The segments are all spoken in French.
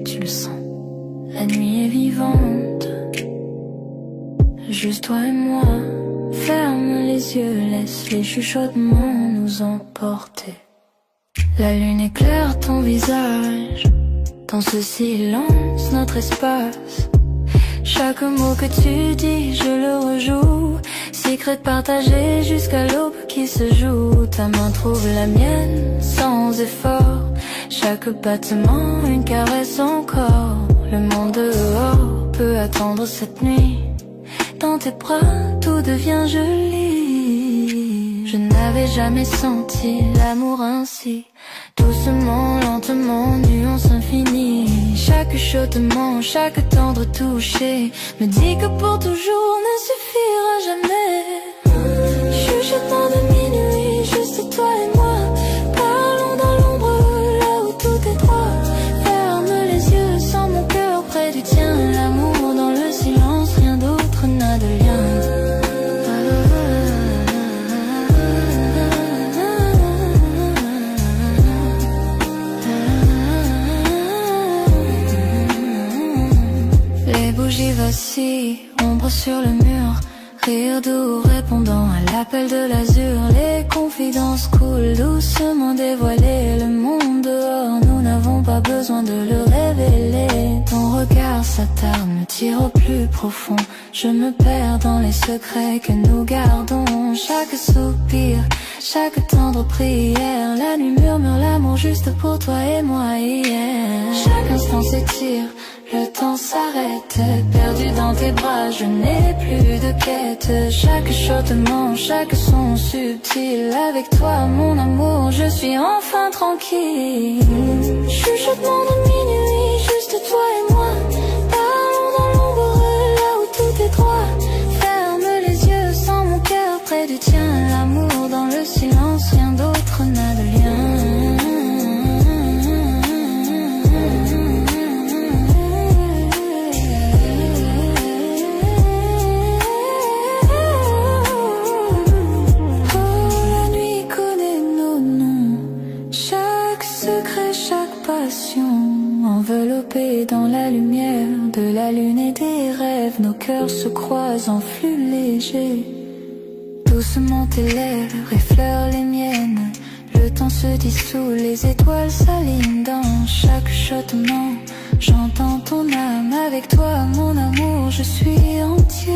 tu le sens. La nuit est vivante, juste toi et moi. Ferme les yeux, laisse les chuchotements nous emporter. La lune éclaire ton visage, dans ce silence, notre espace. Chaque mot que tu dis, je le rejoue. Secret partagé jusqu'à l'aube qui se joue. Ta main trouve la mienne sans effort. Chaque battement, une caresse encore. Le monde dehors peut attendre cette nuit. Dans tes bras, tout devient joli. Je n'avais jamais senti l'amour ainsi. Doucement, lentement, nuance infinie. Chaque chuchotement, chaque tendre toucher me dit que pour toujours ne suffira jamais. Chuchotement de minuit, juste toi et moi. Parlons dans l'ombre, là où tout est droit. Ferme les yeux, sens mon cœur près du tien. L'amour dans le silence, rien d'autre n'a de lien. Bougie vacille, ombre sur le mur. Rire doux répondant à l'appel de l'azur. Les confidences coulent doucement dévoilées. Le monde dehors, nous n'avons pas besoin de le révéler. Ton regard s'attarde, me tire au plus profond. Je me perds dans les secrets que nous gardons. Chaque soupir, chaque tendre prière. La nuit murmure l'amour juste pour toi et moi hier. Chaque instant s'étire, le temps s'arrête, perdu dans tes bras, je n'ai plus de quête. Chaque chuchotement, chaque son subtil. Avec toi, mon amour, je suis enfin tranquille. Chuchotement de minuit, juste toi et moi. Parlons dans l'ombre, là où tout est droit. Ferme les yeux, sens mon cœur près du tien. L'amour dans le silence, rien d'autre n'a de lien. Enveloppés dans la lumière de la lune et des rêves, nos cœurs se croisent en flux léger. Doucement tes lèvres effleurent les miennes. Le temps se dissout, les étoiles s'alignent dans chaque chuchotement. J'entends ton âme, avec toi mon amour, je suis entier.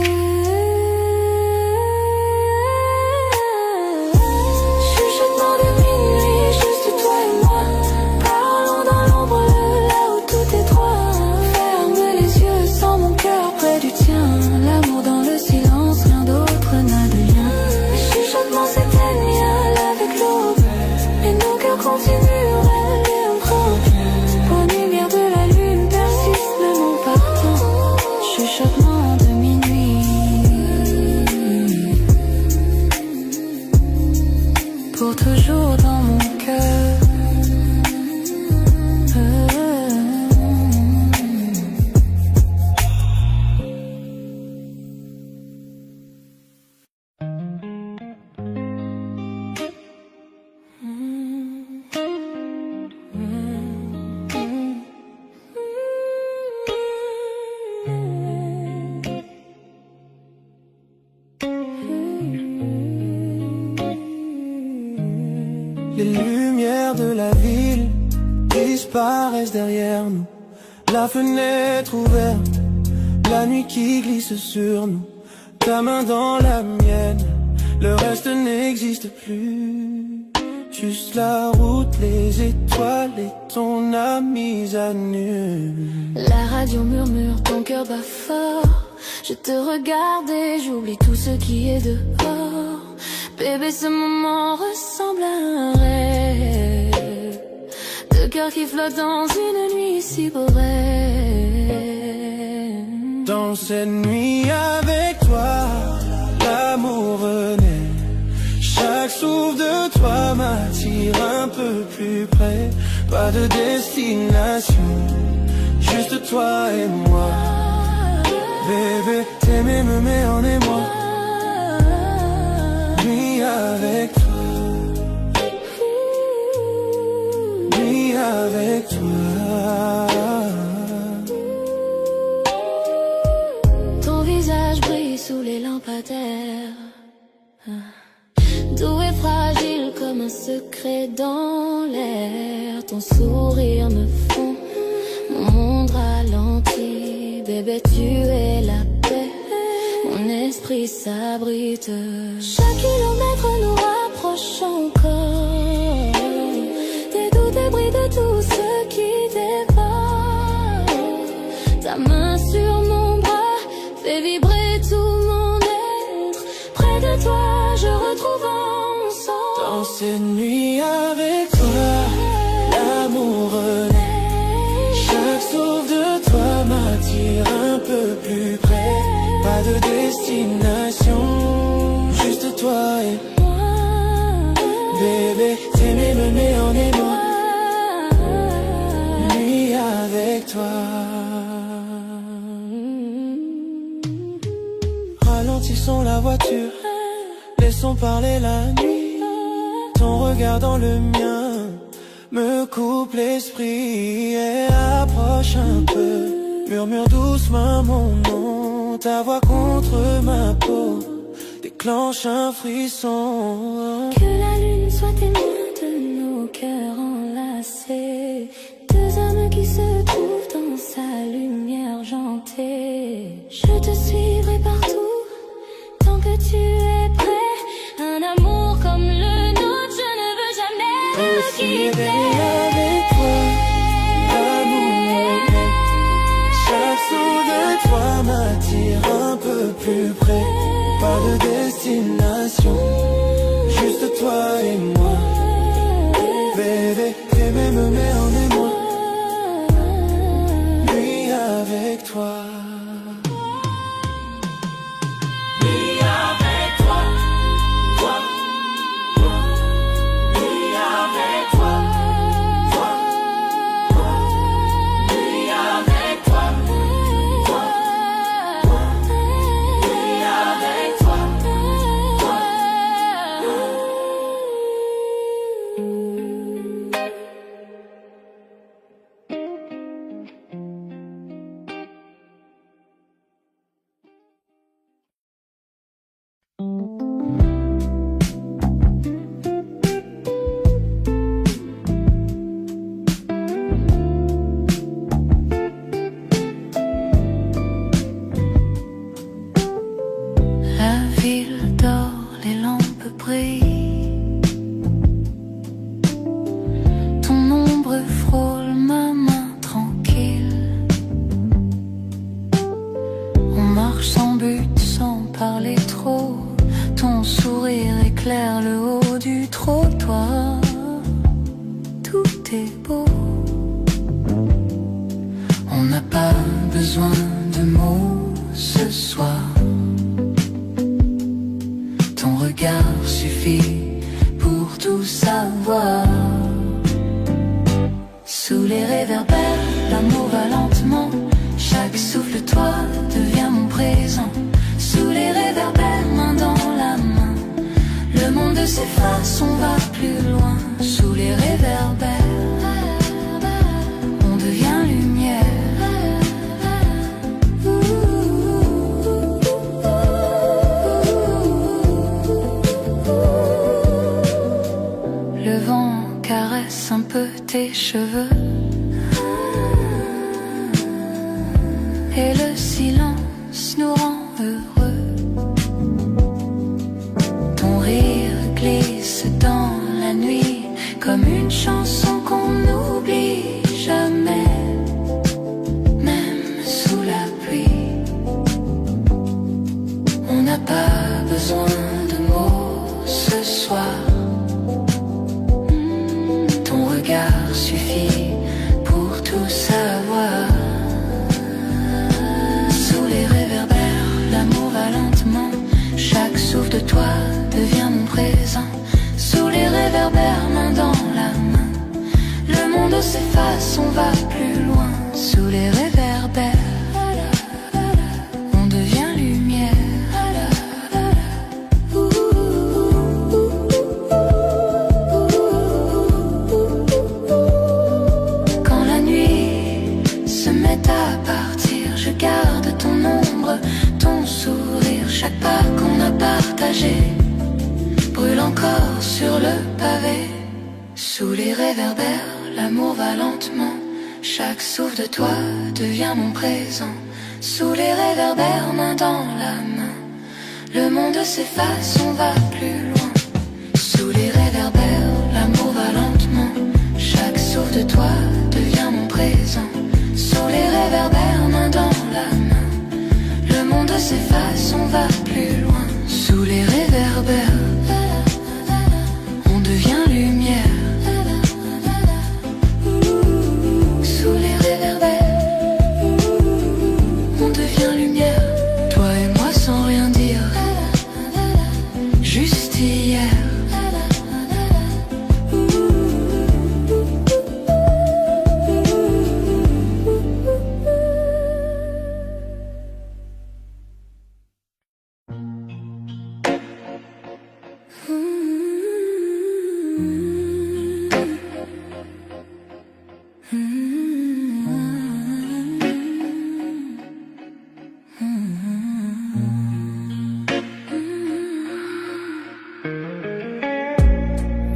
L'amour dans le silence, rien d'autre n'a de lien. Les chuchotements s'éteignent avec l'aube, mais nos cœurs continuent rêver encore. La lumière de la lune persiste même en partant. Chuchotements de minuit, pour toujours dans mon cœur. Les lumières de la ville disparaissent derrière nous. La fenêtre ouverte, la nuit qui glisse sur nous. Ta main dans la mienne, le reste n'existe plus. Juste la route, les étoiles et ton âme mise à nu. La radio murmure, ton cœur bat fort. Je te regarde et j'oublie tout ce qui est dehors. Bébé, ce moment ressemble à un rêve. Deux cœurs qui flottent dans une nuit si brève. Dans cette nuit avec toi, l'amour renaît. Chaque souffle de toi m'attire un peu plus près. Pas de destination, juste toi et moi. Bébé, t'aimer me met en émoi. Nuit avec toi, nuit avec toi. est dans l'air, ton sourire me fond. Mon monde ralentit, bébé tu es la paix. Mon esprit s'abrite. Chaque kilomètre nous rapproche encore des doux débris de tout ce qui dévore. Ta main sur mon bras fait vibrer tout mon être. Près de toi je retrouve mon sang. Dans ces nuits avec toi, l'amour renaît. Chaque souffle de toi m'attire un peu plus près. Pas de destination, juste toi et moi. Bébé, t'aimer me met en émoi. Nuit avec toi. Ralentissons la voiture, laissons parler la nuit. Ton regard dans le mien me coupe l'esprit et approche un peu. Murmure doucement mon nom, ta voix contre ma peau déclenche un frisson. Que la lune soit témoin de nos cœurs enlacés, deux âmes qui se trouvent dans sa lumière argentée. Je te suivrai partout tant que tu es prêt. Un amour comme le nôtre, je ne veux jamais le quitter. Avec toi, l'amour est. Chaque souffle de toi m'attire un peu plus près. Pas de destination, juste toi et moi. Bébé, t'aimer me met en émoi. Nuit avec toi. Tes cheveux et le silence nous rend heureux. Ton rire glisse dans la nuit comme une chanson qu'on n'oublie jamais, même sous la pluie. On n'a pas besoin de mots ce soir. Suffit pour tout savoir. Sous les réverbères, l'amour va lentement. Chaque souffle de toi devient mon présent. Sous les réverbères, main dans la main. Le monde s'efface, on va plus loin. Sous les réverbères, on devient lumière. Garde ton ombre, ton sourire, chaque pas qu'on a partagé brûle encore sur le pavé. Sous les réverbères, l'amour va lentement. Chaque souffle de toi devient mon présent. Sous les réverbères, main dans la main. Le monde s'efface, on va plus loin. Sous les réverbères, l'amour va lentement. Chaque souffle de toi devient mon présent. Sous les réverbères, main dans la main. Le monde s'efface, on va plus loin. Sous les réverbères, on devient lumière. Sous les réverbères, on devient lumière. Toi et moi sans rien dire, juste hier.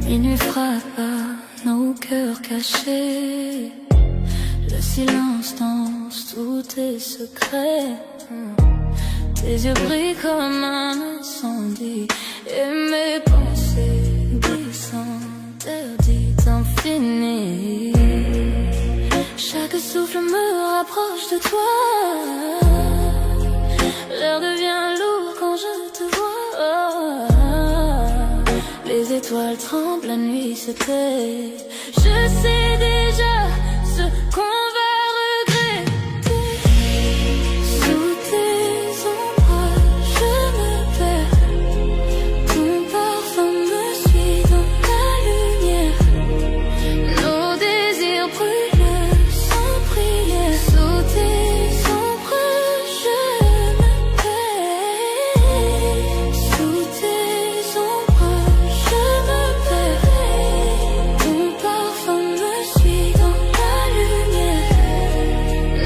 Minuit frappe à nos cœurs cachés. Le silence danse tous tes secrets. Tes yeux brillent comme un incendie. Et mes pensées glissent interdites infinies. Chaque souffle me rapproche de toi. L'air devient lourd quand je te vois. Les étoiles tremblent, la nuit s'éteint. Je sais déjà ce qu'on va regretter. Sous tes ombrages, je me perds. Ton parfum me suit dans la lumière. Nos désirs brûlent sans prière. Sous tes ombrages, je me perds. Sous tes ombrages, je me perds. Ton parfum me suit dans la lumière.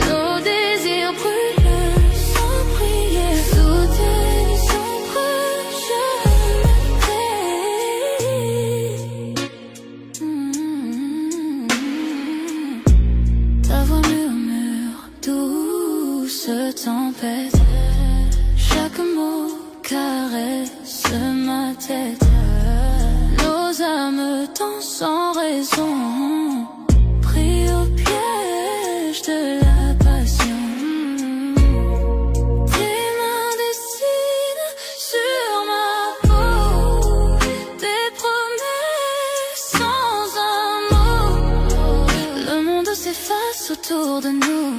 Nos désirs brûlent sans prière. Sous tes ombrages, je me perds. Ta voix murmure, douce tempête. Chaque mot caresse ma tête. Nos âmes dansent sans raison, pris au piège de la passion. Tes mains dessinent sur ma peau des promesses sans un mot. Le monde s'efface autour de nous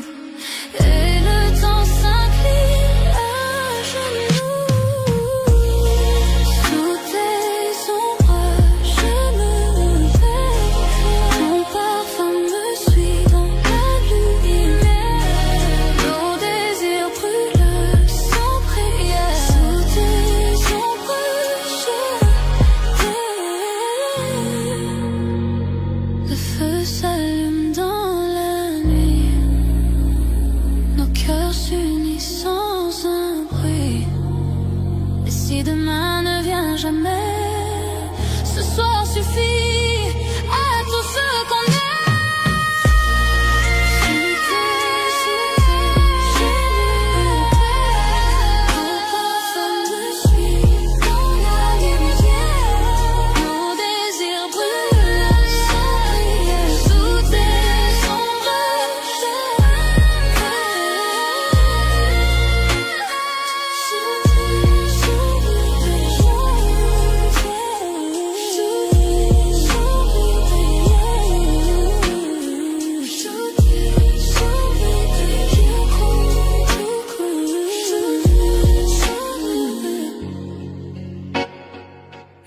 et le temps s'incline à genoux. Sous tes ombrages, je me perds. Ton parfum me suit dans la lumière. Nos désirs brûlent sans prière. Sous tes ombrages, je me perds. Le feu s'allume dans la nuit. Nos cœurs s'unissent sans un bruit. Et si demain ne vient jamais, ce soir suffit à tout ce qu'on est. Sous tes ombrages, je me perds. Ton parfum me suit dans la lumière. Nos désirs brûlent sans prière. Sous tes ombrages, je me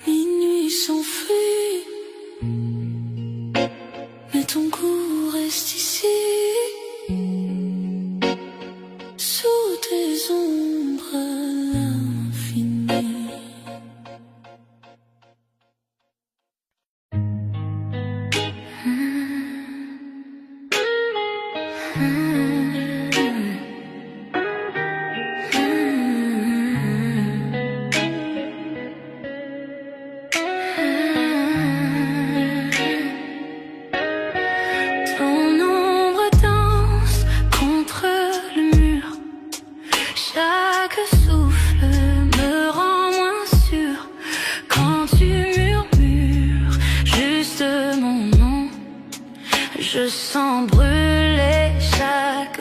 Minuit s'enfuit, mais ton goût reste ici. Sous tes ombres infinies.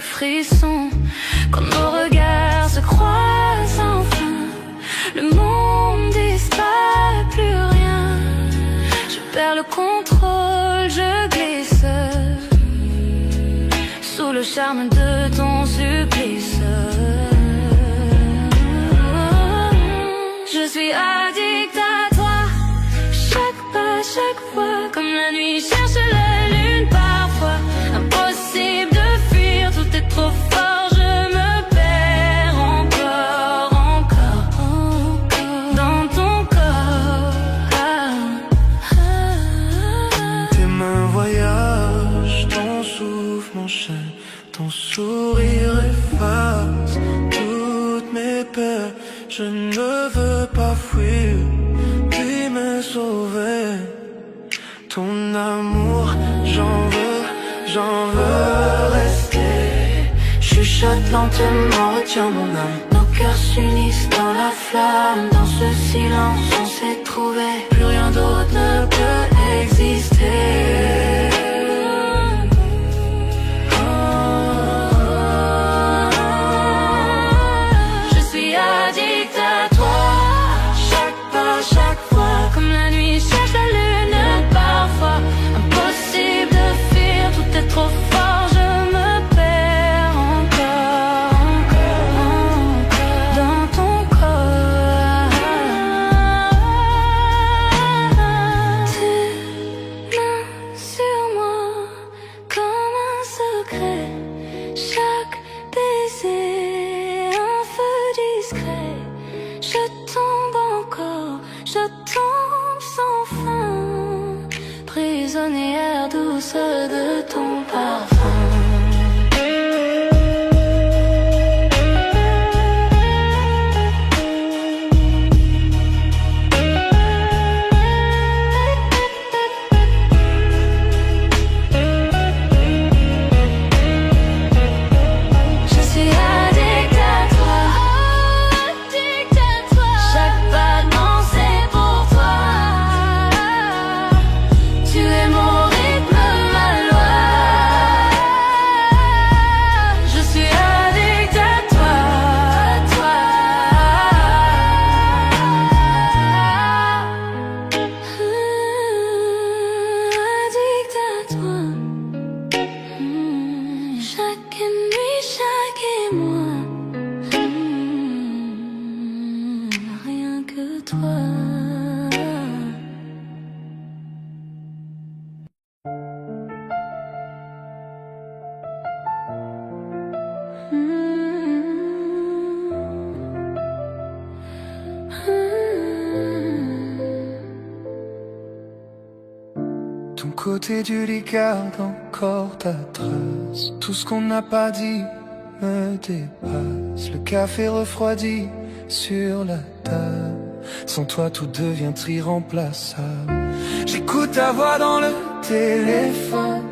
frisson quand nos regards se croisent enfin. Le monde disparaît, plus rien. Je perds le contrôle, je glisse sous le charme de ton supplice. Je suis addict à toi, chaque pas, chaque fois, comme la nuit cherche la lune parfois. Impossible de fuir, tout est trop fort, je me perds encore, dans ton corps. Tes mains voyagent, ton souffle m'enchaîne, ton sourire efface toutes mes peurs. Je ne veux pas fuir, puis me sauver. Ton amour, j'en veux rester. Chuchote lentement, retiens mon âme. Nos cœurs s'unissent dans la flamme. Dans ce silence, on s'est trouvé. Plus rien d'autre ne peut exister. Chaque fois, comme la nuit cherche la lune parfois. Impossible de fuir, tout est trop fort, je me perds encore, dans ton corps. Tes mains sur moi, comme un secret. Chaque baiser, un feu discret. Je tombe encore, je tombe sans fin, prisonnière douce de ton parfum. Ton côté du lit garde encore ta trace. Tout ce qu'on n'a pas dit me dépasse. Le café refroidi sur la table. Sans toi tout devient irremplaçable. J'écoute ta voix dans le téléphone.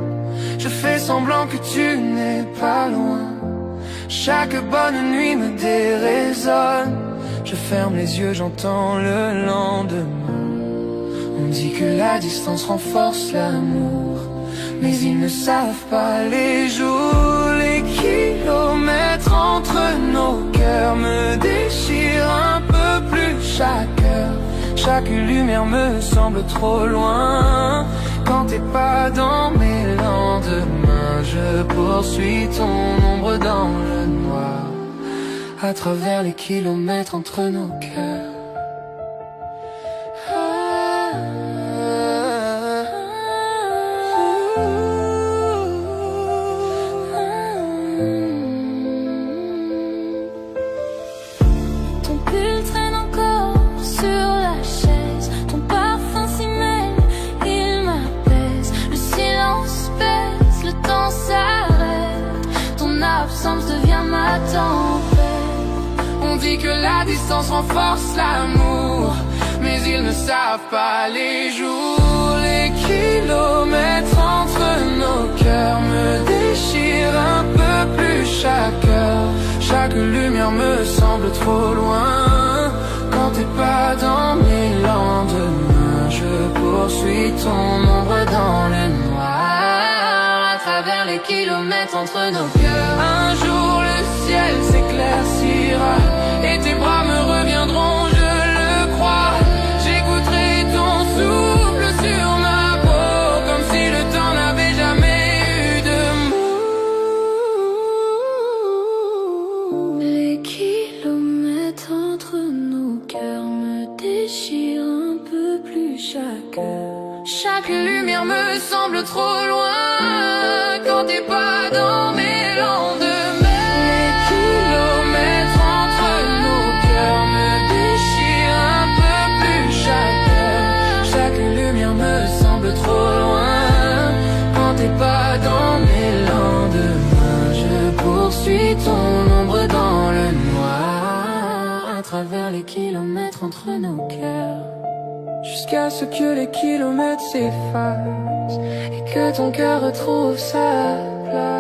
Je fais semblant que tu n'es pas loin. Chaque bonne nuit me déraisonne. Je ferme les yeux, j'entends le lendemain. On dit que la distance renforce l'amour, mais ils ne savent pas les jours. Les kilomètres entre nos cœurs me déchirent un peu plus chaque heure. Chaque lumière me semble trop loin. Quand t'es pas dans mes lendemains, je poursuis ton ombre dans le noir, à travers les kilomètres entre nos cœurs. On dit que la distance renforce l'amour, mais ils ne savent pas les jours. Les kilomètres entre nos cœurs me déchirent un peu plus chaque heure. Chaque lumière me semble trop loin. Quand t'es pas dans mes lendemains, je poursuis ton ombre dans le noir, à travers travers les kilomètres entre nos cœurs. Un jour le ciel s'éclaircira et tes bras me reviendront, je le crois. J'écouterai ton souffle sur ma peau, comme si le temps n'avait jamais eu de mots. Les kilomètres entre nos cœurs me déchirent un peu plus chaque heure. Chaque lumière me semble trop loin quand t'es pas dans mes lendemains. Les kilomètres entre nos cœurs me déchirent un peu plus chaque heure. Chaque lumière me semble trop loin quand t'es pas dans mes lendemains. Je poursuis ton ombre dans le noir à travers les kilomètres entre nos cœurs. Jusqu'à ce que les kilomètres s'effacent et que ton cœur retrouve sa place.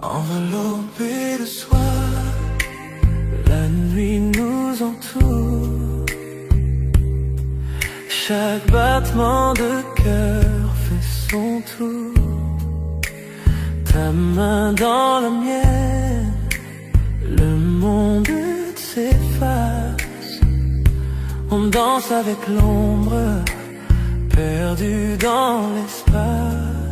Enveloppé de soir, la nuit nous entoure. Chaque battement de cœur fait son tour. Ta main dans la mienne, le monde s'efface. On danse avec l'ombre, perdu dans l'espace.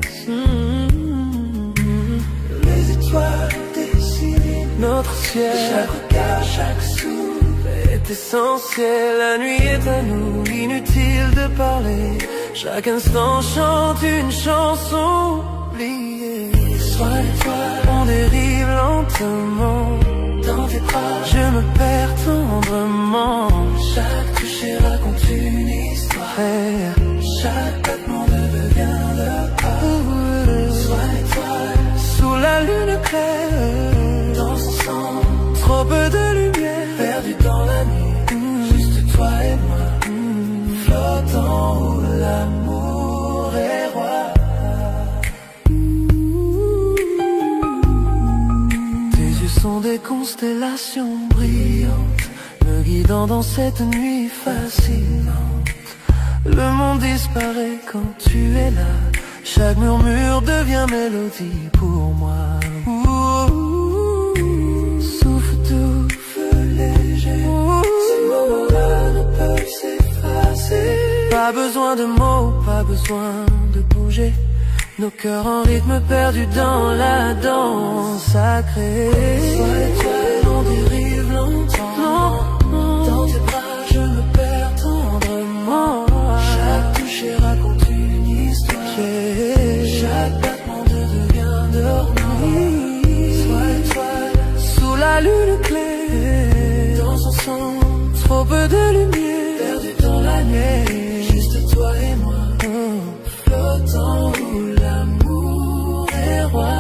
Les étoiles dessinent notre ciel. Chaque regard, chaque souffle est essentiel. La nuit est à nous, inutile de parler. Chaque instant chante une chanson oubliée. Sois l'étoile, on dérive lentement. Dans tes bras, je me perds tendrement. Chaque toucher raconte une histoire. Chaque battement devient le pas. Sois l'étoile, sous la lune claire. Dans son sang, trop peu de lumière. Perdu dans la nuit, juste toi et moi. Flottant où l'amour est roi. Tes yeux sont des constellations brillantes, me guidant dans cette nuit fascinante. Le monde disparaît quand tu es là. Chaque murmure devient mélodie pour moi. Souffle doux, feu léger. Ces moments-là ne peuvent s'effacer. Pas besoin de mots, pas besoin de bouger. Nos cœurs en rythme perdus dans la danse sacrée. Sois l'étoile, on dérive longtemps. Dans tes bras, je me perds tendrement. Chaque toucher raconte une histoire. Chaque battement devient dormant. Sois l'étoile, sous la lune claire. Dans son sang, trop peu de lumière. Perdu dans la nuit, juste toi et moi. Flottant où l'amour est roi.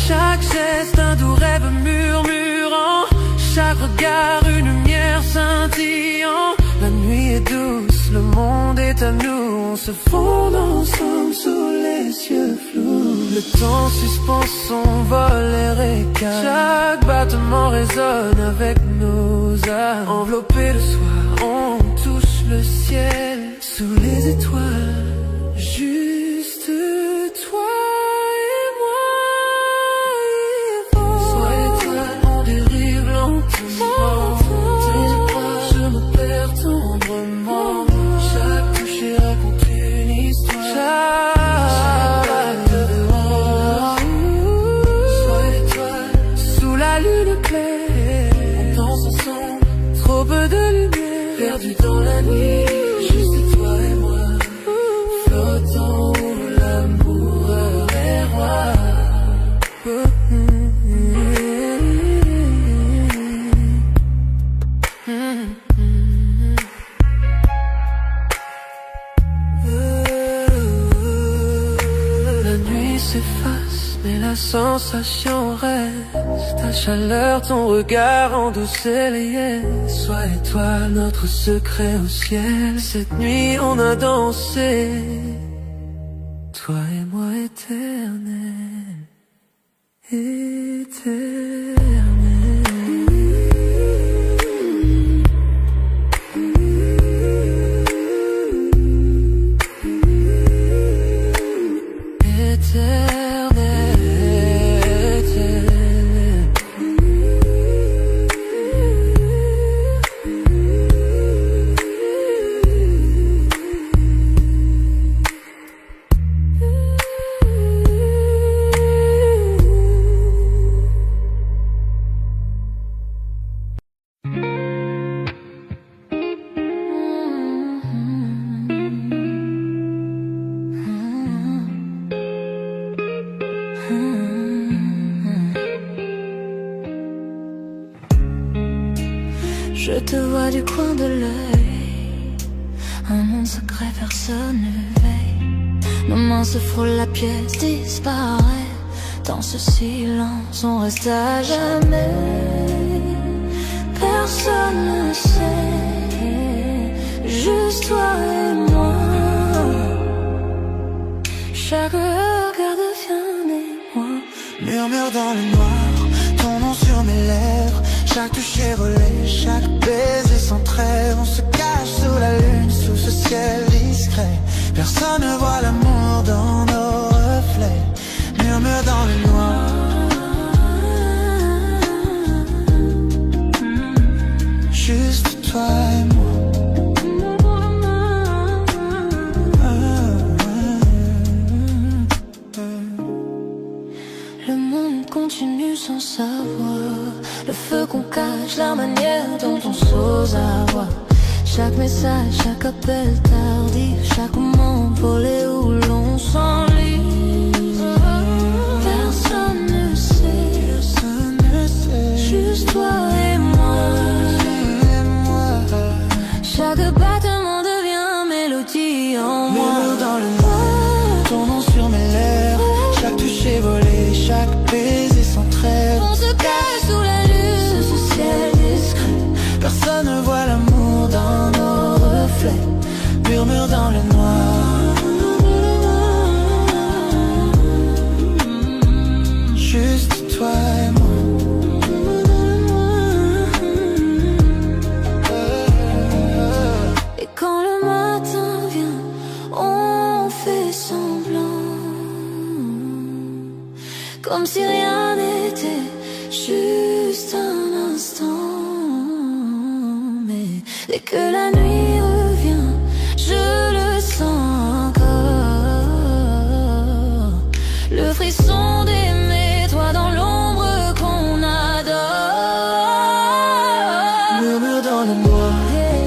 Chaque geste, un doux rêve murmurant. Chaque regard, une lumière scintillant. La nuit est douce, le monde est à nous. On se fond ensemble sous les cieux flous. Le temps suspend son vol et récale. Chaque battement résonne avec nos âmes. Enveloppés de soir, on touche le ciel. Sous les étoiles, juste toi et moi. Sois l'étoile, on dérive lentement. Tes bras, je me perds tendrement. Chaque toucher raconte une histoire. Chaque acte de rose. Sois l'étoile, sous la lune claire. On danse ensemble, trop peu de lumière. Perdu dans la nuit, juste toi et moi. s'efface, mais la sensation reste. Ta chaleur, ton regard endoucit les yes. Sois étoile, notre secret au ciel. Cette nuit on a dansé, toi et moi éternel, éternel. Je te vois du coin de l'œil, un monde secret, personne ne veille. Nos mains se frôlent, la pièce disparaît. Dans ce silence, on reste à jamais. Personne ne sait, juste toi et moi. Chaque regard devient émoi. Murmure dans le noir, ton nom sur mes lèvres. Chaque toucher volé, chaque baiser sans trêve. On se cache sous la lune, sous ce ciel discret. Personne ne voit l'amour dans nos reflets. Murmure dans le noir. Juste toi et moi. Le monde continue sans savoir. Le feu qu'on cache, la manière dont on s'ose avoir. Chaque message, chaque appel tardif, chaque moment volé où l'on s'enlise. Personne ne sait, juste toi et moi. Chaque battement devient mélodie en moi. Murmure dans le noir, ton nom sur mes lèvres. Chaque toucher volé, chaque baiser sans trêve. On se cache sous la lune, sous ce ciel discret. Personne ne voit l'amour dans nos reflets. Murmure dans le noir. Juste toi et moi. Et quand le matin vient, on fait semblant, comme si rien n'était, juste un instant. Mais dès que la nuit revient, je le sens encore. Le frisson d'aimer, toi dans l'ombre qu'on adore. Murmure dans le noir,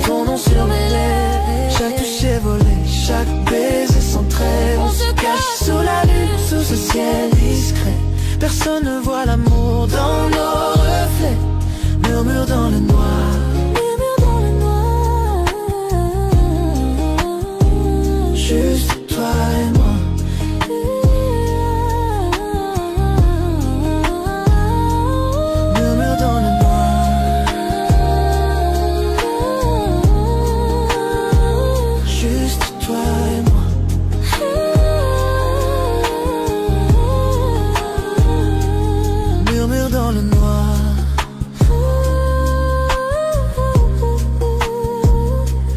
ton nom sur mes lèvres. Chaque toucher volé, chaque baiser sans trêve. On se cache sous la lune, sous ce ciel discret. Personne ne voit l'amour dans nos reflets. Murmure dans le noir. Murmure dans le noir. Juste toi et moi. Murmure dans le noir. Juste toi et moi. Murmure dans le noir.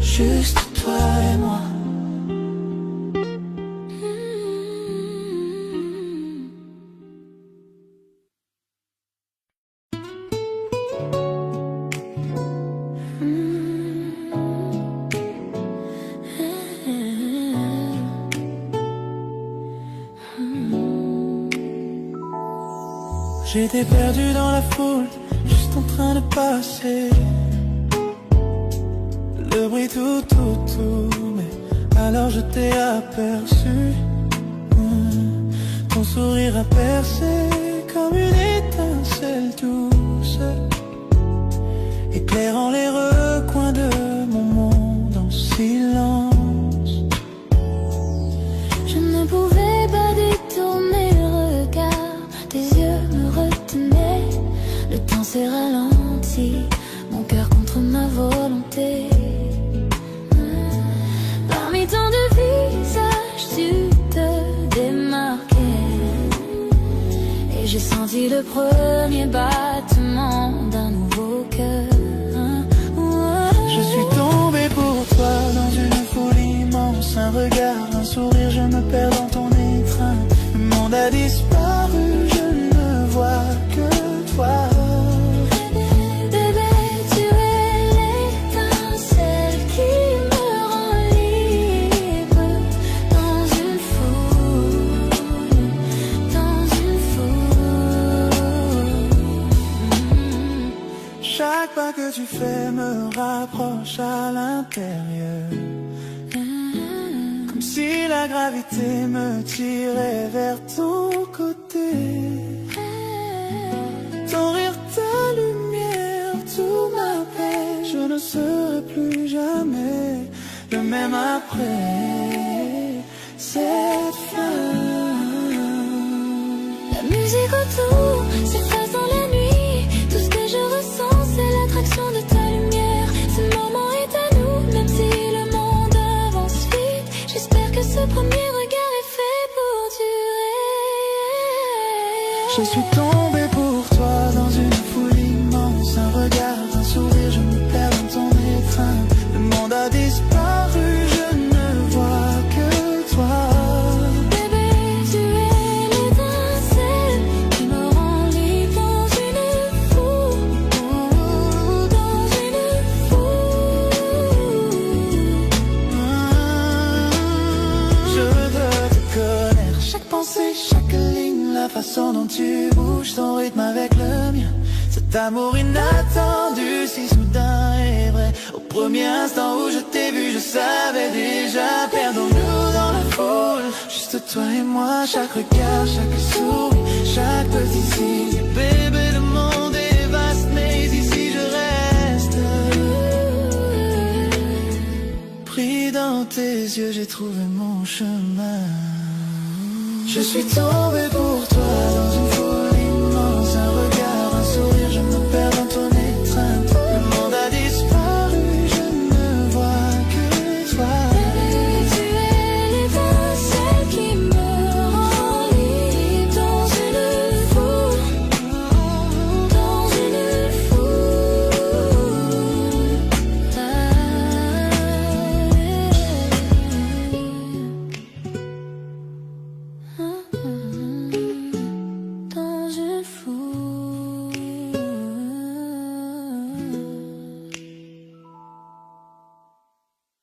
Juste toi et moi. J'étais perdu dans la foule, juste en train de passer. Le bruit tout autour, mais alors je t'ai aperçu. Ton sourire a percé comme une étincelle douce, éclairant les recoins de mon monde en silence. Je ne pouvais pas détourner s'est ralenti, mon cœur contre ma volonté. Parmi tant de visages, tu te démarquais, et j'ai senti le premier battement d'un nouveau cœur. Je suis tombé pour toi dans une foule immense, un regard, un sourire, je me perds dans ton étreinte. Le monde a disparu, je ne vois que toi. Bébé, tu es l'étincelle qui me rend libre dans une foule, dans une foule. Chaque pas que tu fais me rapproche à l'intérieur, comme si la gravité me tirait vers ton côté. Ton rire, ta lumière, tout m'appelle. Je ne serai plus jamais le même après cette fin. La musique autour s'efface dans la nuit. Tout ce que je ressens, c'est l'attraction de ta lumière. Ce moment est à nous, même si le monde avance vite. J'espère que ce premier regard est fait pour durer. Je suis tombé pour toi dans une foule immense, un regard, un sourire, je me perds dans ton étreinte. Le monde a disparu, je ne vois que toi. Bébé, tu es l'étincelle qui me rend libre dans une foule, dans une foule. Je veux te connaître, chaque pensée, chaque ligne, la façon dont tu bouges, ton rythme avec le mien. Cet amour inattendu, si soudain et vrai. Au premier instant où je t'ai vu, je savais déjà. Perdons-nous dans la foule, juste toi et moi. Chaque regard, chaque sourire, chaque petit signe. Bébé, le monde est vaste, mais ici je reste. Pris dans tes yeux, j'ai trouvé mon chemin. Je suis tombé pour toi dans une